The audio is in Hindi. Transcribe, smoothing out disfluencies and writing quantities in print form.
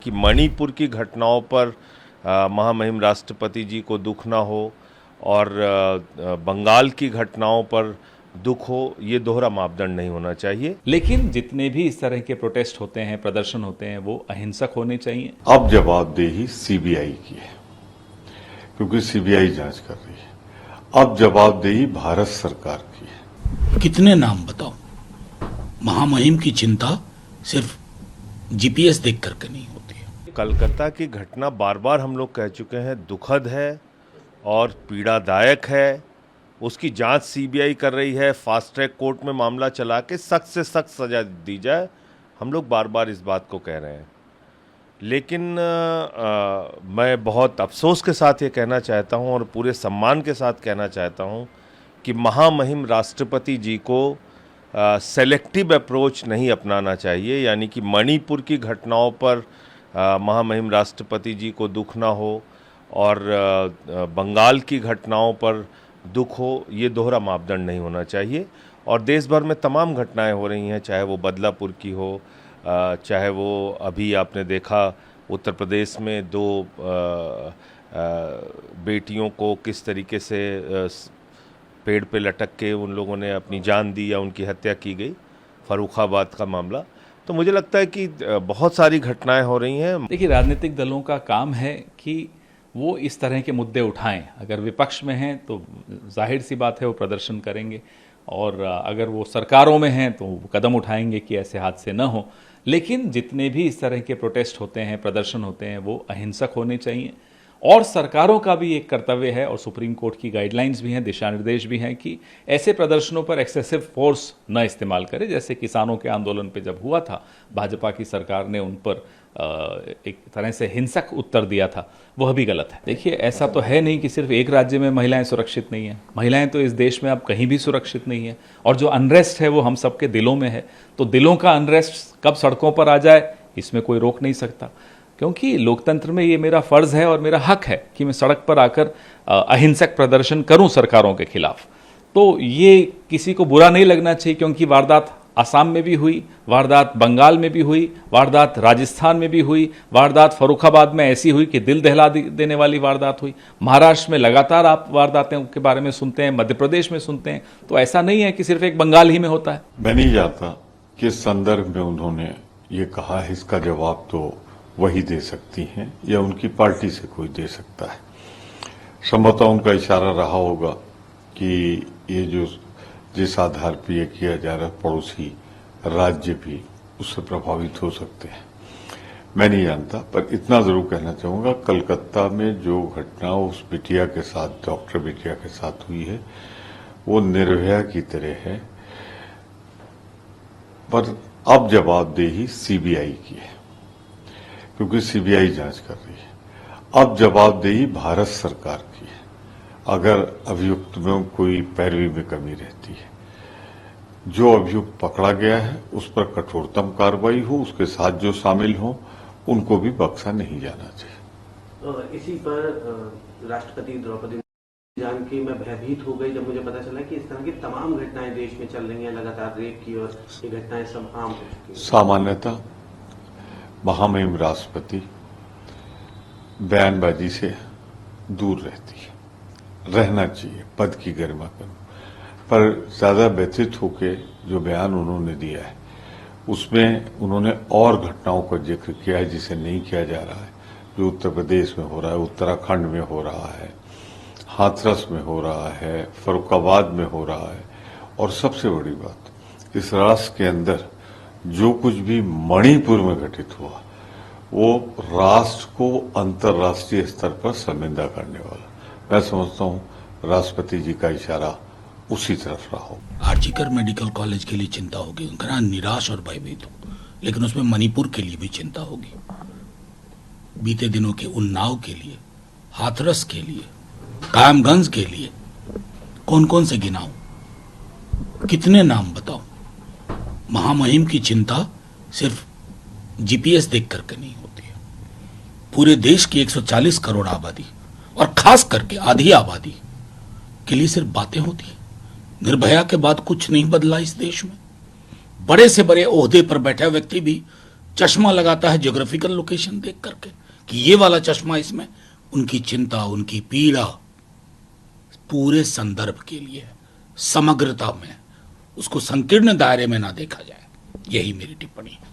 कि मणिपुर की घटनाओं पर महामहिम राष्ट्रपति जी को दुख ना हो और बंगाल की घटनाओं पर दुख हो, ये दोहरा मापदंड नहीं होना चाहिए। लेकिन जितने भी इस तरह के प्रोटेस्ट होते हैं, प्रदर्शन होते हैं, वो अहिंसक होने चाहिए। अब जवाबदेही सीबीआई की है, क्योंकि सीबीआई जांच कर रही है। अब जवाबदेही भारत सरकार की है। कितने नाम बताओ? महामहिम की चिंता सिर्फ जीपीएस देख करके नहीं होती है। कलकत्ता की घटना बार बार हम लोग कह चुके हैं, दुखद है और पीड़ादायक है। उसकी जांच सीबीआई कर रही है। फास्ट ट्रैक कोर्ट में मामला चला के सख्त से सख्त सजा दी जाए, हम लोग बार बार इस बात को कह रहे हैं। लेकिन मैं बहुत अफसोस के साथ ये कहना चाहता हूँ और पूरे सम्मान के साथ कहना चाहता हूँ कि महामहिम राष्ट्रपति जी को सेलेक्टिव अप्रोच नहीं अपनाना चाहिए। यानी कि मणिपुर की घटनाओं पर महामहिम राष्ट्रपति जी को दुख ना हो और बंगाल की घटनाओं पर दुख हो, ये दोहरा मापदंड नहीं होना चाहिए। और देश भर में तमाम घटनाएं हो रही हैं, चाहे वो बदलापुर की हो, चाहे वो अभी आपने देखा उत्तर प्रदेश में दो बेटियों को किस तरीके से पेड़ पे लटक के उन लोगों ने अपनी जान दी या उनकी हत्या की गई, फर्रुखाबाद का मामला। तो मुझे लगता है कि बहुत सारी घटनाएं हो रही हैं। देखिए, राजनीतिक दलों का काम है कि वो इस तरह के मुद्दे उठाएं। अगर विपक्ष में हैं तो जाहिर सी बात है वो प्रदर्शन करेंगे, और अगर वो सरकारों में हैं तो वो कदम उठाएंगे कि ऐसे हादसे न हो। लेकिन जितने भी इस तरह के प्रोटेस्ट होते हैं, प्रदर्शन होते हैं, वो अहिंसक होने चाहिए। और सरकारों का भी एक कर्तव्य है, और सुप्रीम कोर्ट की गाइडलाइंस भी हैं, दिशा निर्देश भी हैं कि ऐसे प्रदर्शनों पर एक्सेसिव फोर्स न इस्तेमाल करें। जैसे किसानों के आंदोलन पे जब हुआ था, भाजपा की सरकार ने उन पर एक तरह से हिंसक उत्तर दिया था, वह भी गलत है। देखिए, ऐसा तो है नहीं कि सिर्फ एक राज्य में महिलाएं सुरक्षित नहीं हैं। महिलाएं तो इस देश में अब कहीं भी सुरक्षित नहीं है, और जो अनरेस्ट है वो हम सबके दिलों में है। तो दिलों का अनरेस्ट कब सड़कों पर आ जाए, इसमें कोई रोक नहीं सकता, क्योंकि लोकतंत्र में ये मेरा फर्ज है और मेरा हक है कि मैं सड़क पर आकर अहिंसक प्रदर्शन करूं सरकारों के खिलाफ। तो ये किसी को बुरा नहीं लगना चाहिए, क्योंकि वारदात असम में भी हुई, वारदात बंगाल में भी हुई, वारदात राजस्थान में भी हुई, वारदात फर्रुखाबाद में ऐसी हुई कि दिल दहला देने वाली वारदात हुई। महाराष्ट्र में लगातार आप वारदातों के बारे में सुनते हैं, मध्य प्रदेश में सुनते हैं। तो ऐसा नहीं है कि सिर्फ एक बंगाल ही में होता है। मैं नहीं जानता किस संदर्भ में उन्होंने ये कहा है। इसका जवाब तो वही दे सकती हैं या उनकी पार्टी से कोई दे सकता है। संभवतः उनका इशारा रहा होगा कि ये जो जिस आधार पर यह किया जा रहा है, पड़ोसी राज्य भी उससे प्रभावित हो सकते हैं। मैं नहीं जानता, पर इतना जरूर कहना चाहूंगा, कलकत्ता में जो घटना उस बिटिया के साथ, डॉक्टर बिटिया के साथ हुई है, वो निर्भया की तरह है। पर अब जवाबदेही सीबीआई की है, क्योंकि सीबीआई जांच कर रही है। अब जवाबदेही भारत सरकार की है। अगर अभियुक्त में कोई पैरवी में कमी रहती है, जो अभियुक्त पकड़ा गया है उस पर कठोरतम कार्रवाई हो, उसके साथ जो शामिल हो उनको भी बख्शा नहीं जाना चाहिए। इसी पर राष्ट्रपति द्रौपदी मुर्मू जान के मैं भयभीत हो गई जब मुझे पता चला कि इस तरह की तमाम घटनाएं देश में चल रही हैं, लगातार रेप की, और ये घटनाएं सब आम हो चुकी हैं। सामान्यतः महामहिम राष्ट्रपति बयानबाजी से दूर रहती है, रहना चाहिए पद की गरिमा पर। पर ज्यादा व्यथित होकर जो बयान उन्होंने दिया है, उसमें उन्होंने और घटनाओं का जिक्र किया है जिसे नहीं किया जा रहा है, जो उत्तर प्रदेश में हो रहा है, उत्तराखंड में हो रहा है, हाथरस में हो रहा है, फर्रुखाबाद में हो रहा है। और सबसे बड़ी बात, इस राष्ट्र के अंदर जो कुछ भी मणिपुर में घटित हुआ, वो राष्ट्र को अंतर्राष्ट्रीय स्तर पर शर्मिंदा करने वाला। मैं समझता हूं राष्ट्रपति जी का इशारा उसी तरफ रहा हो। आर्जिकर मेडिकल कॉलेज के लिए चिंता होगी, उनका निराश और भयभीत हो, लेकिन उसमें मणिपुर के लिए भी चिंता होगी, बीते दिनों के उन्नाव के लिए, हाथरस के लिए, कायमगंज के लिए। कौन कौन से गिनाऊं? कितने नाम बताओ? महामहिम की चिंता सिर्फ जीपीएस देख करके नहीं होती है। पूरे देश की 140 करोड़ आबादी, और खास करके आधी आबादी के लिए सिर्फ बातें होती है। निर्भया के बाद कुछ नहीं बदला इस देश में। बड़े से बड़े ओहदे पर बैठा व्यक्ति भी चश्मा लगाता है ज्योग्राफिकल लोकेशन देख करके कि ये वाला चश्मा इसमें, उनकी चिंता, उनकी पीड़ा पूरे संदर्भ के लिए है, समग्रता में, उसको संकीर्ण दायरे में ना देखा जाए। यही मेरी टिप्पणी है।